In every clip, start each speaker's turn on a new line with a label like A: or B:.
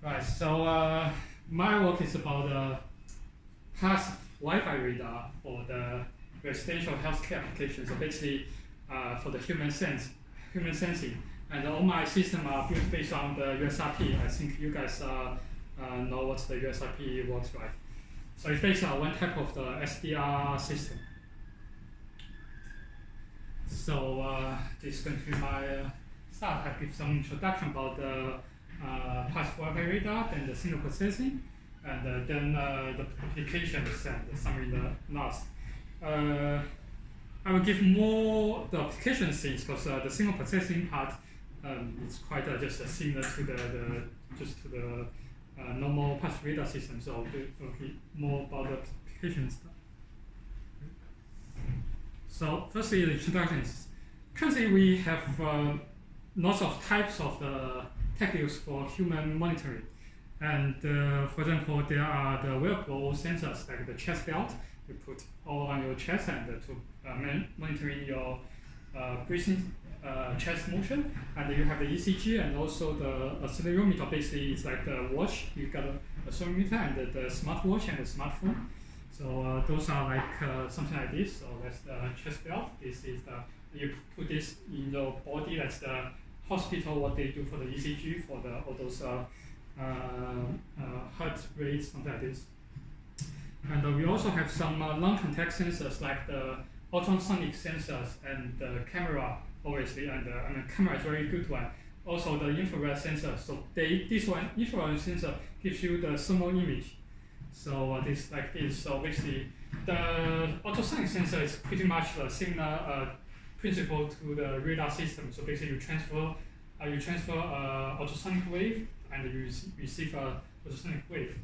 A: Right, so my work is about passive Wi-Fi radar for the residential healthcare application. So basically, for the human sensing, and all my systems are built based on the USRP. I think you guys know what the USRP works like. So it's based on one type of the SDR system. So this is going to be my start. I give some introduction about the passive Wi-Fi radar, then the signal processing, and then the applications and the summary the last. I will give more the application things because the signal processing part is quite just similar to the normal passive radar system. So I'll be more about the application stuff. So firstly, the introduction is currently we have lots of types of the techniques for human monitoring. And for example, there are the wearable sensors like the chest belt. You put all on your chest and to monitoring your breathing, chest motion. And you have the ECG and also the accelerometer. Basically, it's like the watch. You got a accelerometer and the smartwatch and the smartphone. So those are like something like this. So that's the chest belt. This is you put this in your body. That's the hospital, what they do for the ECG, for all those heart rates, something like this. And we also have some non-contact sensors like the ultrasonic sensors and the camera, obviously, and the camera is a very good one. Also the infrared sensor. So this one, infrared sensor, gives you the thermal image. So this like this. So basically, the ultrasonic sensor is pretty much the similar principle to the radar system. So basically, you transfer ultrasonic wave and you receive ultrasonic wave.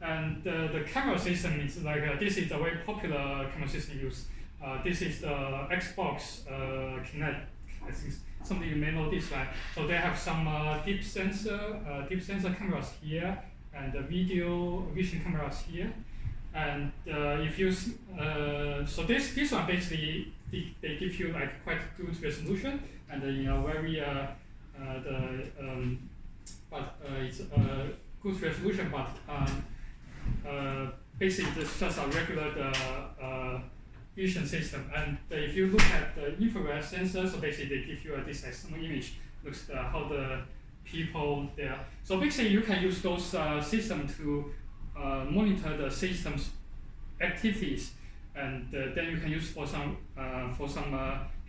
A: And the camera system is like this is a very popular camera system used. This is the Xbox Kinect. I think something you may know this one. So they have some deep sensor cameras here and the vision cameras here. And if you so this one basically they give you like quite good resolution and very but it's good resolution, but basically it's just a regular vision system. And if you look at the infrared sensor, so basically they give you this thermal image, looks how the people there. So basically you can use those systems to monitor the system's activities, and then you can use for some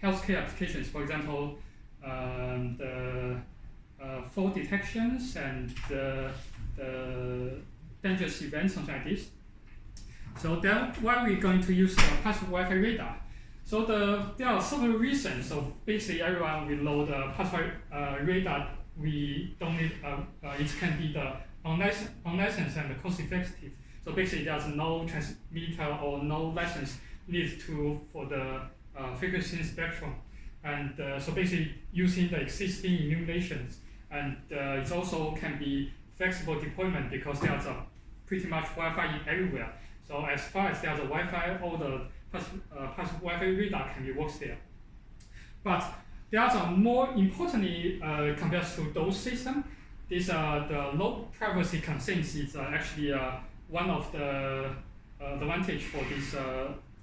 A: healthcare applications. For example, the fall detections and the dangerous events, something like this. So then why we're going to use the passive Wi-Fi radar? So there are several reasons. So basically everyone will know the passive radar. We don't need it can be the unlicensed and cost effective. So basically there's no transmitter or no license needed for the frequency spectrum. And so basically using the existing illuminations, and it also can be flexible deployment because there's pretty much Wi-Fi everywhere. So as far as there's a Wi-Fi, all the passive Wi-Fi radar can be works there. But there's more importantly compared to those systems, the low privacy concerns is actually one of the advantage for this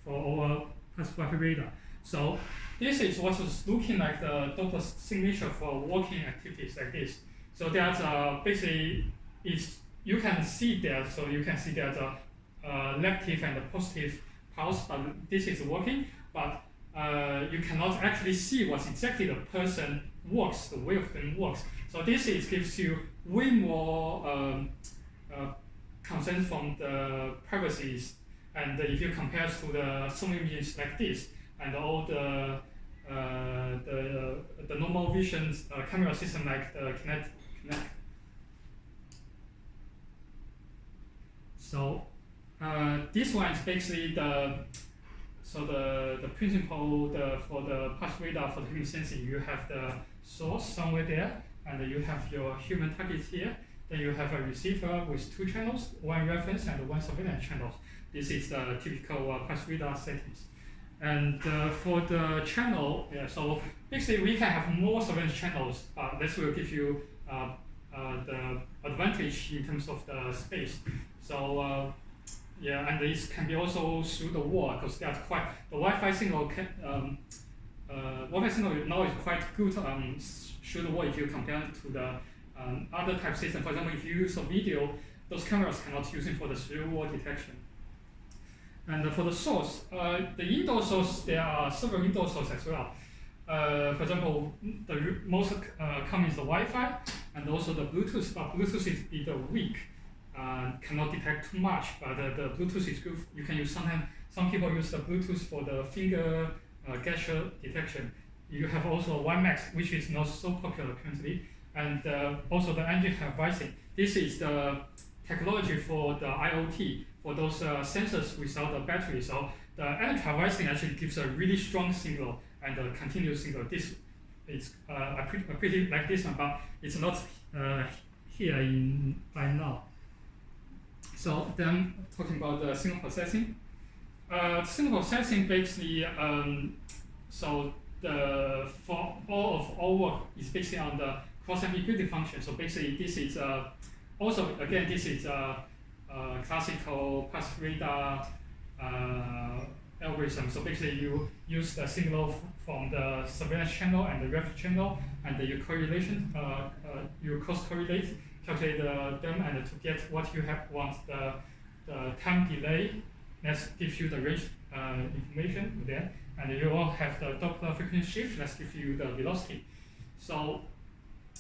A: for our passive Wi-Fi radar. So this is what is looking like the Doppler signature for walking activities like this. So there's basically you can see there. So you can see there's a negative and a positive pulse, but this is working. But you cannot actually see what exactly the person walks, the way of them walks. So this gives you way more concern from the privacies. And if you compare to the thermal images like this, and all the normal vision camera system like the Kinect. So this one is basically the principle for the passive radar for the human sensing. You have the source somewhere there, and you have your human target here. Then you have a receiver with two channels, one reference and one surveillance channel. This is the typical passive radar settings. And for the channel, so basically we can have more surveillance channels. This will give you the advantage in terms of the space. So yeah, and this can be also through the wall because that's quite the Wi-Fi signal can. Wi-Fi signal now is quite good through the wall if you compare it to the other type system. For example, if you use a video, those cameras cannot use it for the through wall detection. And for the source, the indoor source, there are several indoor sources as well. For example, the most common is the Wi-Fi and also the Bluetooth, but Bluetooth is a bit weak, cannot detect too much, but the Bluetooth is good. You can use sometimes, some people use the Bluetooth for the finger gesture detection. You have also WiMAX, which is not so popular currently, and also the energy harvesting. This is the technology for the IoT, for those sensors without the battery. So the energy harvesting actually gives a really strong signal and a continuous signal. This is pretty like this one, but it's not here by now. So then talking about the signal processing. Signal processing basically, so for all of our work is basically on the cross-ambiguity function. So basically this is also again this is classical passive radar algorithm. So basically you use the signal from the surveillance channel and the reference channel, and you correlation, you cross-correlate, calculate them, and to get what you want the time delay. Let's give you the range information there, and you all have the Doppler frequency shift. Let's give you the velocity. So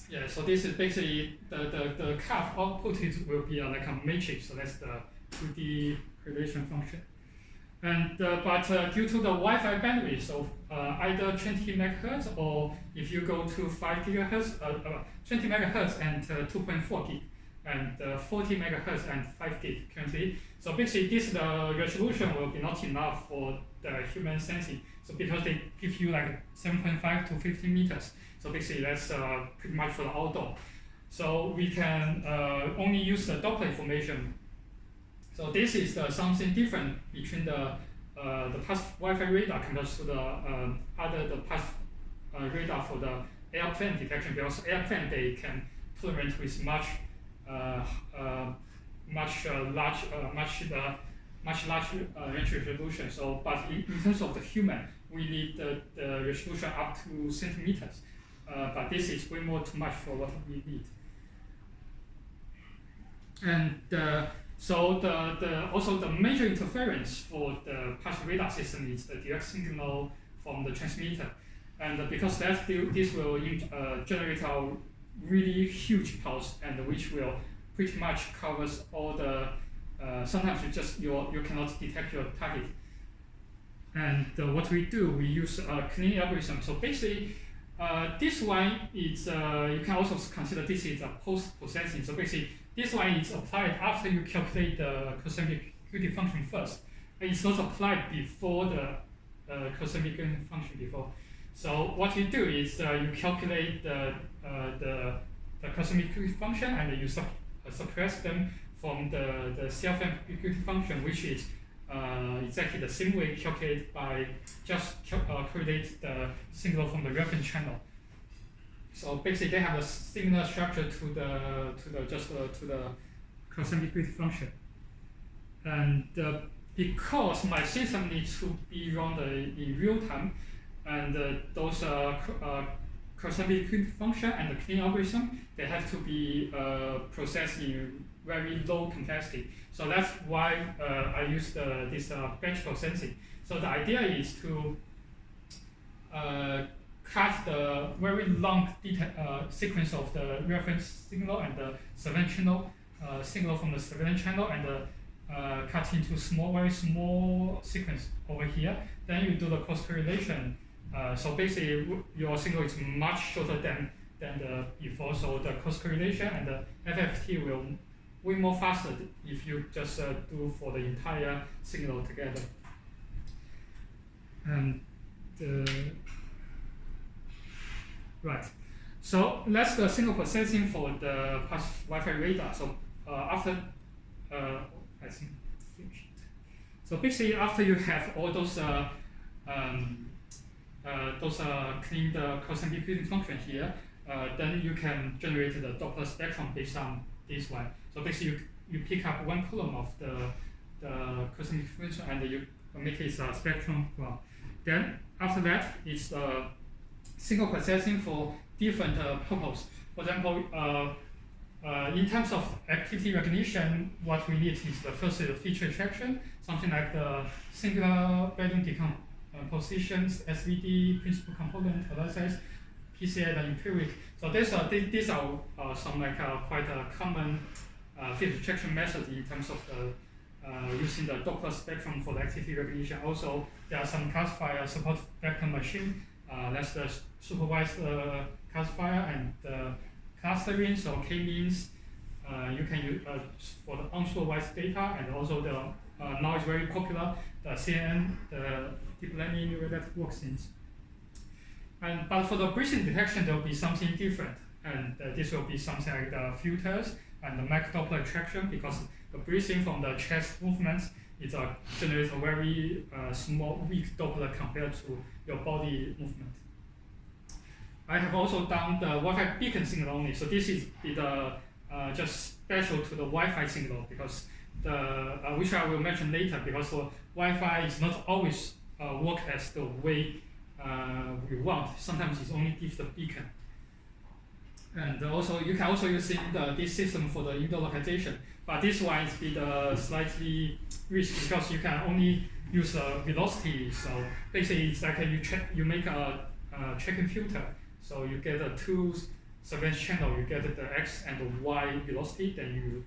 A: yeah, so this is basically the curve output will be like a matrix. So that's the 2D correlation function. And but due to the Wi-Fi bandwidth, so either 20 megahertz or if you go to 5 gigahertz, 20 megahertz and 2.4 gig, and 40 megahertz and 5 gig currently. So basically, this the resolution will be not enough for the human sensing. So because they give you like 7.5 to 15 meters. So basically, that's pretty much for the outdoor. So we can only use the Doppler information. So this is something different between the passive Wi-Fi radar compared to the passive radar for the airplane detection. Because airplane they can tolerate with much larger range resolution. So, but in terms of the human, we need the resolution up to centimeters. But this is way more too much for what we need. And so also the major interference for the passive radar system is the direct signal from the transmitter, and because this will generate a really huge pulse, and which will pretty much covers all the. Sometimes you cannot detect your target. And what we do, we use a cleaning algorithm. So basically, this one is you can also consider this is a post-processing. So basically, this one is applied after you calculate the cross-ambiguity function first. It's not applied before the cross-ambiguity function before. So what you do is you calculate the cross-ambiguity function, and you suppress them from the self-ambiguity function, which is exactly the same way calculated by just correlate the signal from the reference channel. So basically, they have a similar structure to the cross-ambiguity function. And because my system needs to be run in real time, and those cross-ambiguity function and the cleaning algorithm, they have to be processed in very low complexity. So that's why I use this batch processing. So the idea is to cut the very long sequence of the reference signal and the surveillance channel signal from the surveillance channel, and cut into very small sequence over here. Then you do the cross correlation. So basically, your signal is much shorter than the before. So the cross correlation and the FFT will way more faster if you just do for the entire signal together. And right, so that's the signal processing for the passive Wi-Fi radar. So after I think finished. So basically, after you have all those clean the cross-ambiguity function here, then you can generate the Doppler spectrum based on this one. So basically, you pick up one column of the cosine distribution and you make it a spectrum graph. Then after that, it's signal processing for different purposes. For example, in terms of activity recognition, what we need is the first is the feature extraction, something like the singular value decompositions, SVD, principal component analysis, PCA, and empiric. So these are some like quite a common feature extraction method in terms of using the Doppler spectrum for the activity recognition. Also, there are some classifier support vector machine. That's the supervised classifier and clustering. So k-means you can use for the unsupervised data, and also the now it's very popular the CNN, the deep learning neural network things. But for the breathing detection, there will be something different, and this will be something like the filters and the micro Doppler extraction, because the breathing from the chest movements generates a very small, weak Doppler compared to your body movement. I have also done the Wi-Fi beacon signal only. So this is just special to the Wi-Fi signal, because which I will mention later, because Wi-Fi is not always work as the way we want. Sometimes it only gives the beacon. And also, you can also use this system for the indoor localization. But this one is slightly risky, because you can only use the velocity. So basically, it's like you make a checking filter. So you get two surveillance channel. You get the x and the y velocity. Then you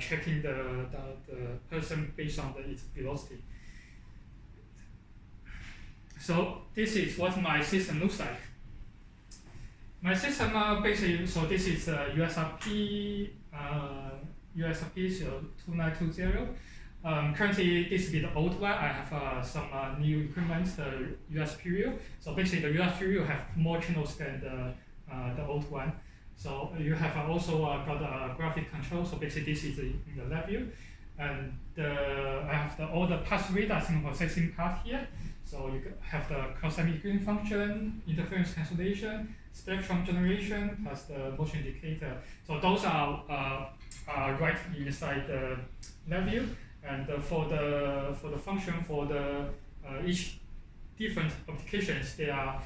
A: checking the person based on its velocity. So this is what my system looks like. My system basically, so this is USRP, USRP 2920. Currently, this is the old one. I have some new equipment, the USP reel. So basically, the USP reel have more channels than the old one. So you have also got a graphic control. So basically, this is in the lab view. And I have all the passive radar signal processing part here. So you have the cross-semi gain function, interference cancellation, spectrum generation, plus the motion indicator. So those are right inside the lab view. And for the function for each different applications, they are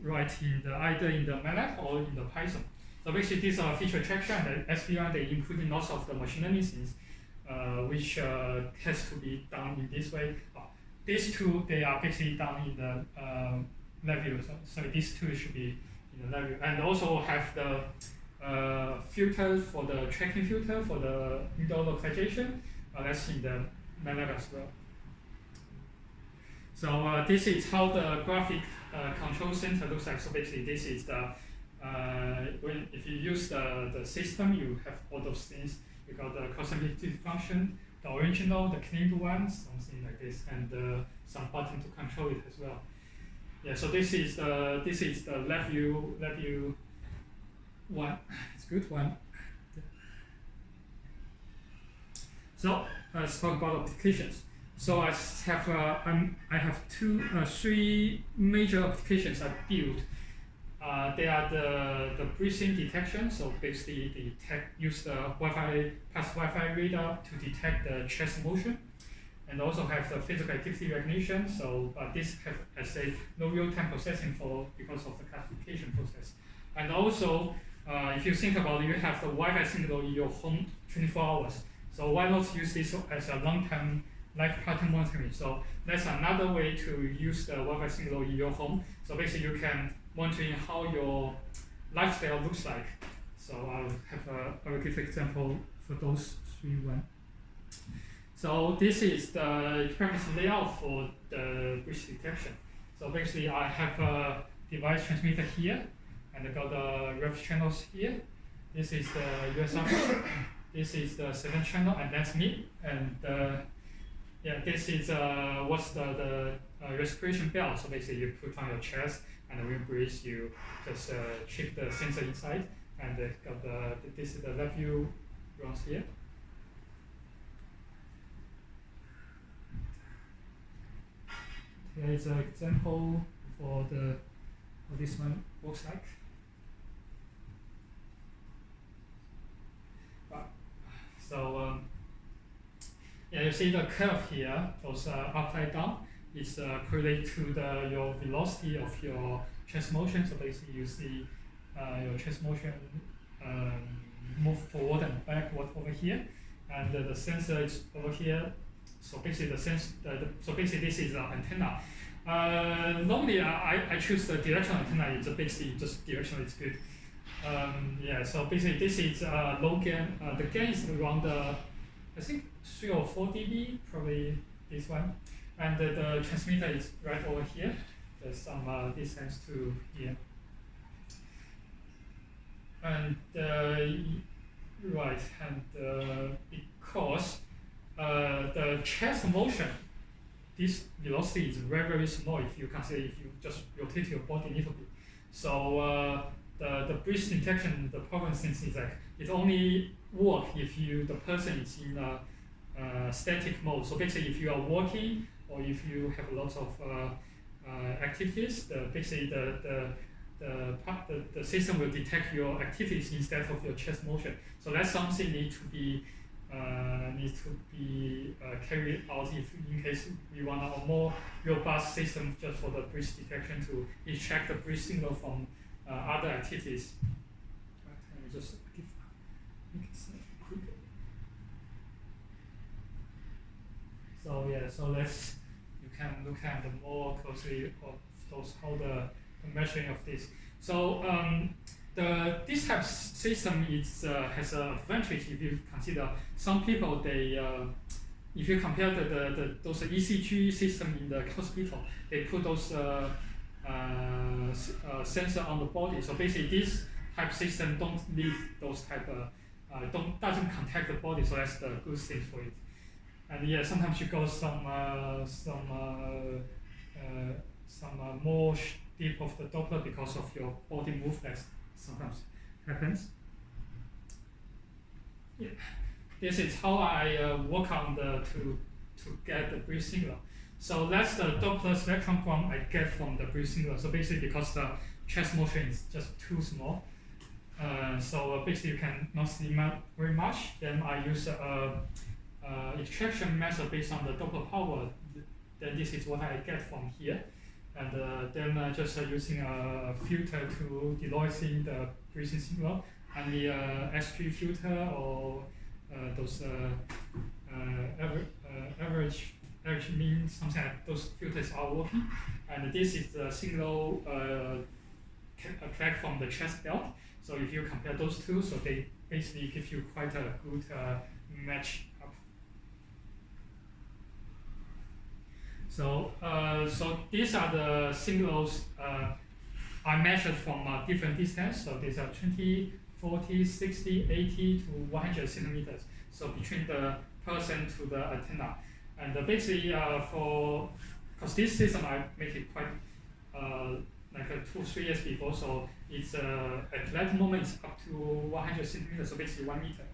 A: right either in the MATLAB or in the Python. So basically, these are feature extraction and SVR. They include lots of the machine learning things, which has to be done in this way. These two, they are basically done in the lab view. So these two should be in the lab view, and also have the filter for the tracking filter for the indoor localization. That's in the MATLAB as well. So this is how the graphic control center looks like. So basically, this is the if you use the system, you have all those things. You got the cross-sensitivity function, the original, the cleaned one, something like this, and some button to control it as well. Yeah. So this is the lab view one. It's a good one. So let's talk about applications. So I have three major applications I built. They are the breathing detection. So basically, use the passive Wi-Fi radar to detect the chest motion, and also have the physical activity recognition. So this have, I say, no real-time processing because of the classification process. And also, if you think about it, you have the Wi-Fi signal in your home 24 hours. So why not use this as a long-term life pattern monitoring? So that's another way to use the Wi-Fi signal in your home. So basically, you can monitor how your lifestyle looks like. So I will give an example for those three ones. So this is the experiment layout for the breath detection. So basically, I have a device transmitter here, and I got the ref channels here. This is the USRP. This is the 7th channel, and that's me. And this is what's the respiration belt. So basically, you put on your chest, and when you breathe, you just check the sensor inside, and this is the lab view runs here. Here is an example for how this one looks like. yeah, you see the curve here, those upside down, is correlated to your velocity of your chest motion. So basically, you see your chest motion move forward and backward over here, and the sensor is over here. So basically, so basically this is an antenna. Normally, I choose the directional antenna. It's basically just directional is good. Yeah. So basically, this is low gain. The gain is around I think 3 or 4 dB, probably this one, and the transmitter is right over here. There's some distance to here. And right, and because the chest motion, this velocity is very, very small if you consider if you just rotate your body a little bit. So the breath detection, the problem since is like it only work if the person is in a static mode. So basically, if you are walking or if you have lots of activities, basically the system will detect your activities instead of your chest motion. So that's something needs to be carried out if in case we want a more robust system just for the breath detection to extract the breath signal from other activities. Right, let me just make it quicker. So yeah, so you can look at the more closely of those how the measuring of this. So this type of system has an advantage if you consider some people if you compare those ECG system in the hospital, they put those sensor on the body. So basically, this type system don't need those type doesn't contact the body. So that's the good thing for it. And yeah, sometimes you got some more deep of the Doppler because of your body movement. Sometimes happens. Yeah. This is how I work on to get the breath signal. So that's the Doppler spectrogram I get from the breath signal. So basically, because the chest motion is just too small, so basically you cannot see very much. Then I use extraction method based on the Doppler power. Then this is what I get from here. And then just using a filter to denoising the breathing signal, and the S3 filter or those average mean, something like those filters are working. And this is the signal collect from the chest belt. So if you compare those two, so they basically give you quite a good match up. So these are the signals I measured from different distance. So these are 20, 40, 60, 80 to 100 centimeters. So between the person to the antenna. And basically because this system I make it quite like 2-3 years before. So it's at that moment it's up to 100 centimeters. So basically 1 meter.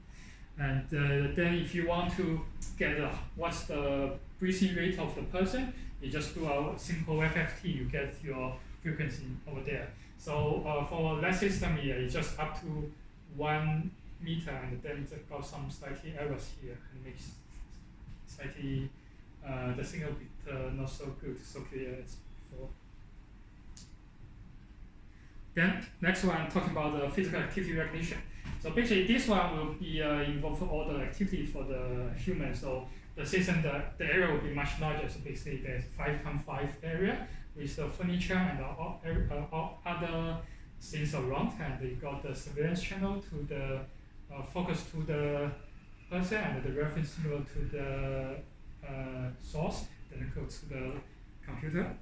A: And then if you want to get what's the breathing rate of the person, you just do a simple FFT, you get your frequency over there. So for that system, yeah, it's just up to 1 meter, and then it's got some slightly errors here, and makes slightly the signal bit not so good, so clear as before. Then next one, talking about the physical activity recognition. So basically, this one will be involve all the activity for the human. So the system, the area will be much larger. So basically, there's 5x5 area with the furniture and all other things around, and you got the surveillance channel to the focus to the person, and the reference signal to the source. Then it goes to the computer.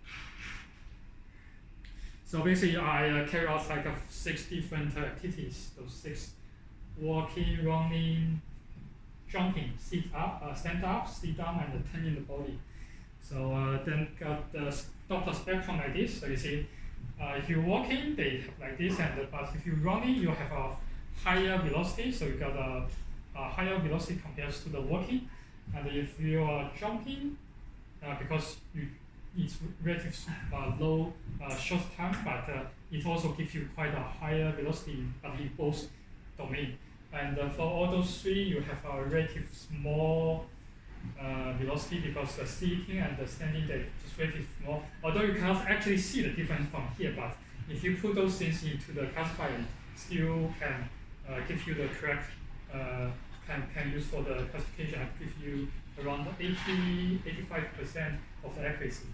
A: So basically, I carry out like 6 different activities. Those 6: walking, running, jumping, stand up, sit down, and turning the body. So then got the Doppler spectrum like this. So you see, if you're walking, they have like this, but if you're running, you have a higher velocity. So you got a higher velocity compared to the walking. And if you are jumping, because it's relatively low short time, but it also gives you quite a higher velocity, but in both domain. And for all those three, you have a relative small velocity because the sitting and the standing they just relatively small. Although you cannot actually see the difference from here, but if you put those things into the classifier, it still can give you the correct can use for the classification and give you around 85% of the accuracy.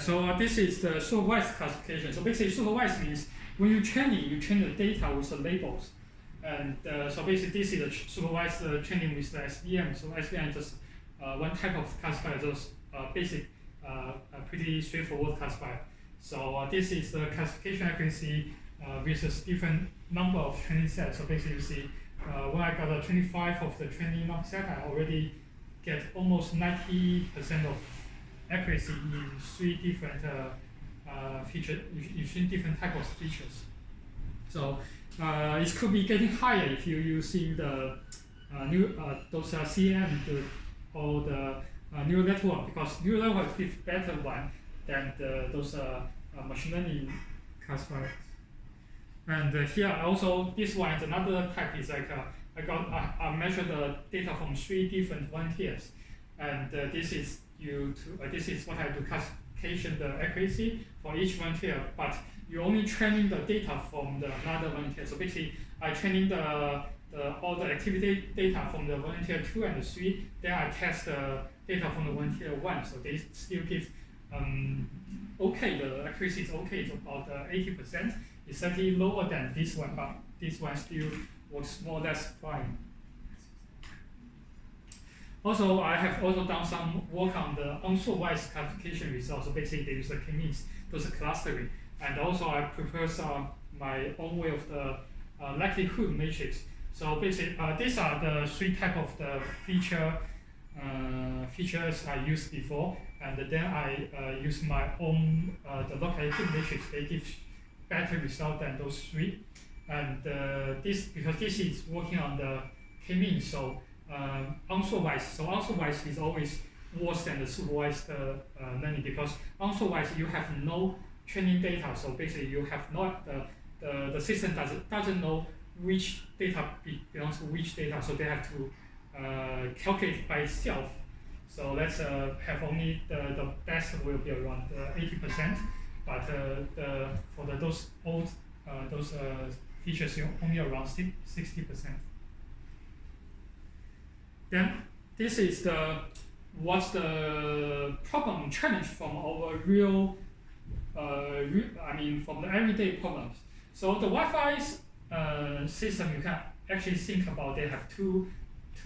A: So this is the supervised classification. So basically, supervised means when you train the data with the labels. And so basically, this is a supervised training with the SVM. So SVM is just one type of classifier, just basic, pretty straightforward classifier. So this is the classification accuracy versus different number of training sets. So basically, you see when I got a 25 of the training set, I already get almost 90% of accuracy in three different features, using different type of features. So it could be getting higher if you're using the those CM or the neural network, because neural network gives better one than those machine learning classifiers. And here also this one is another type is like I measured the data from three different volunteers, and this is this is what I do classification the accuracy for each volunteer, but you're only training the data from the another volunteer. So basically, I training all the activity data from the volunteer 2 and 3. Then I test the data from the volunteer 1. So they still give okay. The accuracy is okay. It's about 80%. It's slightly lower than this one, but this one still works more or less fine. Also, I have also done some work on the unsupervised classification results. So basically, they use the k-means, those are clustering. And also, I prepare my own way of the likelihood matrix. So basically, these are the three type of the features I used before, and then I use my own the likelihood matrix. They give better result than those three. And because this is working on the k-means, so unsupervised. So unsupervised is always worse than the supervised learning, because unsupervised you have no training data. So basically you have not the system doesn't know which data belongs to which data. So they have to calculate by itself. So let's have only the best will be around 80%, but for those old features only around 60%. Then this is what's the problem challenge from our real, from the everyday problems. So the Wi-Fi system, you can actually think about they have two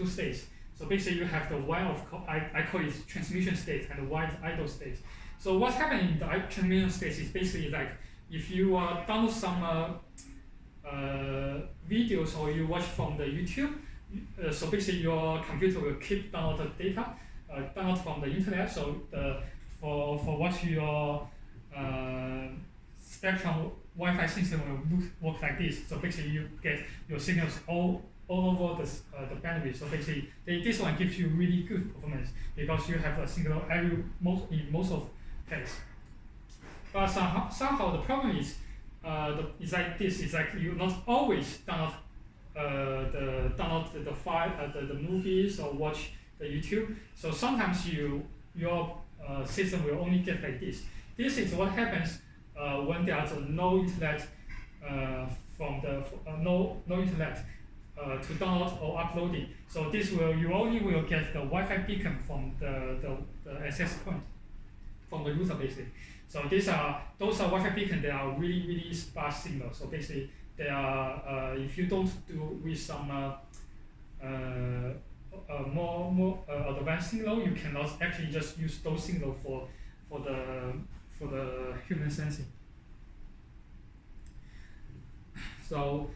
A: states. So basically you have the one of I call it transmission state and the one is idle state. So what's happening in the transmission state is basically like if you download some videos or you watch from the YouTube. So basically, your computer will keep download the data, download from the internet. So for what your spectrum Wi-Fi system will work like this. So basically, you get your signals all over the bandwidth. So basically, this one gives you really good performance because you have a signal in most of cases. But somehow the problem is it's like this. It's like you not always download the file, the movies or watch the YouTube. So sometimes your system will only get like this. This is what happens when there's no internet no internet to download or uploading. So you only will get the Wi-Fi beacon from the access point from the router basically. So those are Wi-Fi beacon. They are really sparse signals. So basically. They are if you don't do with some more advanced signal, you cannot actually just use those signals for the human sensing. So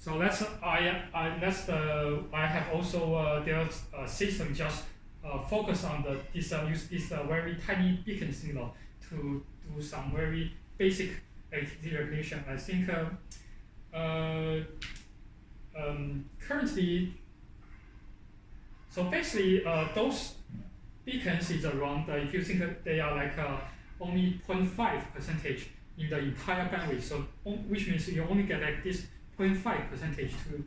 A: let's I have also there's a system just focus on use this very tiny beacon signal to do some very basic activity recognition. I think currently, so basically those beacons is around, if you think that they are like only 0.5% in the entire bandwidth. So which means you only get like this 0.5% to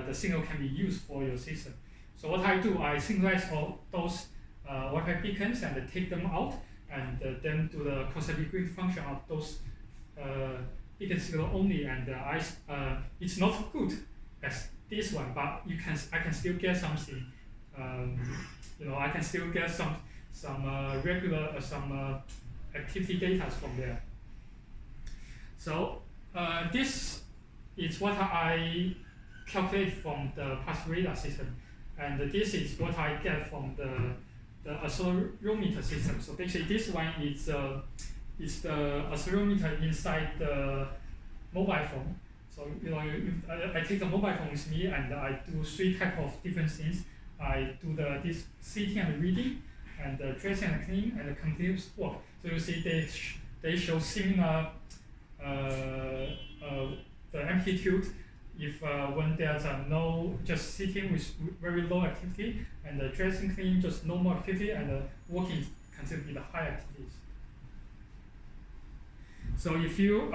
A: the signal can be used for your system. So what I do, I synchronize all those Wi-Fi beacons and take them out, and then do the cross-degree function of those beacon signal only. And it's not good as this one, but I can still get something. I can still get some regular activity data from there. So this is what I calculate from the pulse radar system, and this is what I get from the accelerometer system. So basically, this one is the accelerometer inside the mobile phone. So I take the mobile phone with me, and I do 3 types of different things. I do this sitting and reading, and dressing and cleaning, and the continuous work. So you see they show similar the amplitude if when there's no just sitting with very low activity, and the dressing cleaning just normal activity, and the working considered to be the high activities. So if you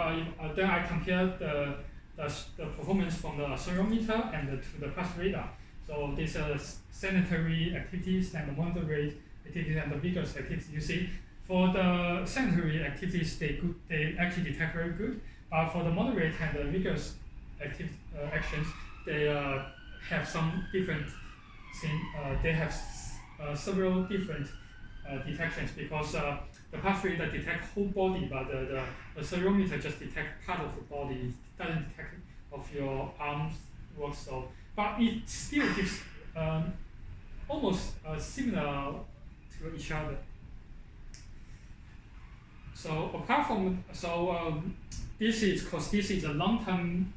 A: then I compare the performance from the accelerometer and to the pulse radar. So these are sedentary activities and the moderate activities and the vigorous activities. You see, for the sedentary activities, they actually detect very good. But for the moderate and the vigorous actions, they have some different thing. They have several different detections, because the pulse radar detects whole body, but the accelerometer just detects part of the body. It doesn't detect of your arms work. So, but it still gives almost similar to each other. So apart from this is a long-term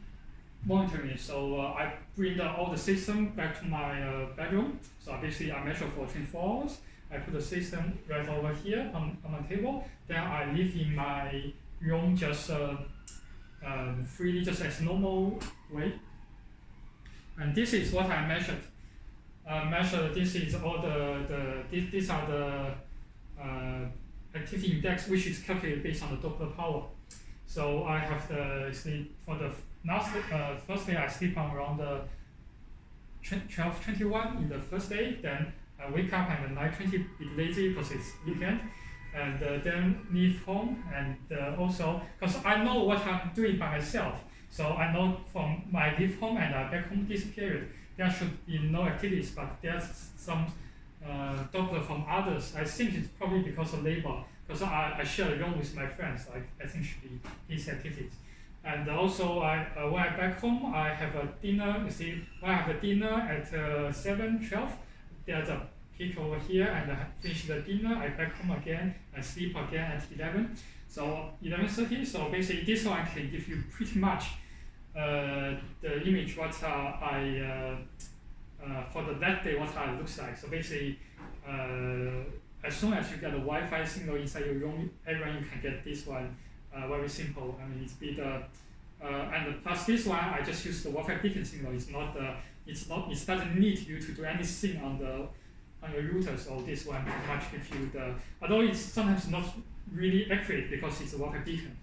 A: monitoring. So I bring all the system back to my bedroom. So basically I measure for 24 hours. I put the system right over here on my table. Then I live in my room just freely, just as normal way. And this is what I measured. This is all these are the activity index, which is calculated based on the Doppler power. So I have the sleep for the first day. I sleep on around 12:21 in the first day. Then I wake up and 9:20, bit lazy because it's weekend, and then leave home. And also because I know what I'm doing by myself, so I know from my leave home and back home this period there should be no activities, but there's some Doppler from others. I think it's probably because of labor, because I share a room with my friends. I think should be these activities. And also, when I back home, I have a dinner. You see, when I have a dinner at 7:12, there's a peak over here, and I finish the dinner. I back home again and sleep again at 11. So 11:30. So basically, this one can give you pretty much the image what for that day what it looks like. So basically, as soon as you get a Wi-Fi signal inside your room, everyone you can get this one. Very simple. I mean, and plus this one, I just use the Wi-Fi beacon signal. It doesn't need you to do anything on your router. So this one pretty much gives you although it's sometimes not really accurate because it's a Wi-Fi beacon,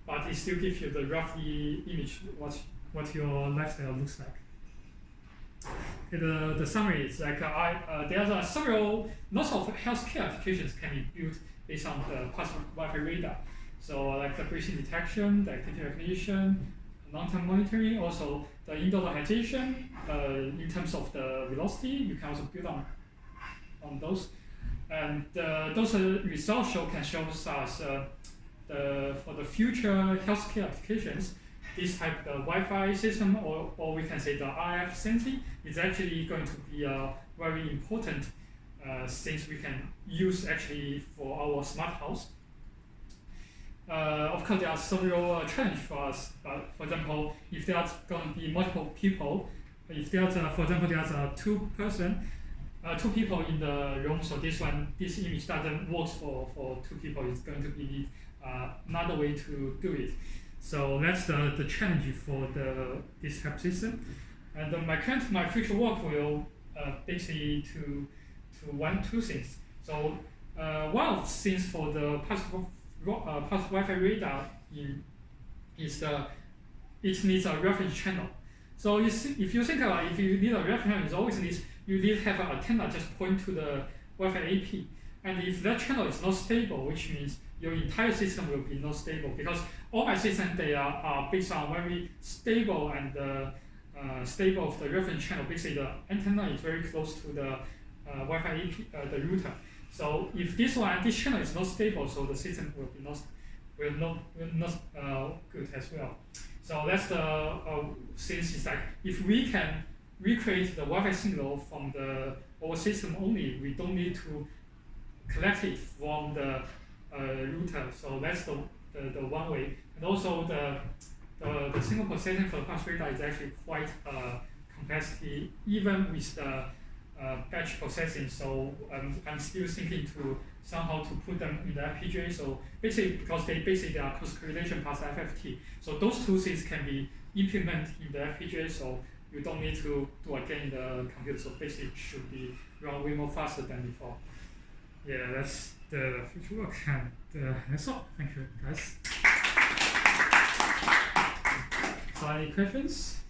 A: but it still gives you the roughly image what your lifestyle looks like. Okay, the summary is like there's lots of healthcare applications can be built based on the pulse Wi-Fi radar. So like the breathing detection, the activity recognition, long-term monitoring, also the indoor localization. In terms of the velocity, you can also build on those. And those results can show us for the future healthcare applications, this type of Wi-Fi system, or we can say the RF sensing, is actually going to be a very important things we can use actually for our smart house. Of course, there are several challenges for us. For example, if there's going to be multiple people, if there's, for example, there's two people in the room, so this image doesn't work for 2 people. It's going to be another way to do it. So that's the challenge for this type system. And my future work will basically to 2 things. So one of the things for the pulse Wi-Fi radar it needs a reference channel. So if you think about it, if you need a reference channel, it always needs you need to have an antenna just point to the Wi-Fi AP. And if that channel is not stable, which means your entire system will be not stable, because all my systems they are based on very stable and stable of the reference channel. Basically, the antenna is very close to the Wi-Fi AP, the router. So if this channel is not stable, so the system will not good as well. So that's the since it's like if we can recreate the Wi-Fi signal from our system only, we don't need to collect it from the router. So that's the one way. And also the signal processing for the pulse radar is actually quite complexity, even with the batch processing. So I'm still thinking to somehow to put them in the FPGA. So basically, because they are cross correlation plus FFT. So those two things can be implemented in the FPGA. So you don't need to do again in the computer. So basically, it should be run way more faster than before. Yeah, that's the future work, and that's all. Thank you, guys. So any questions?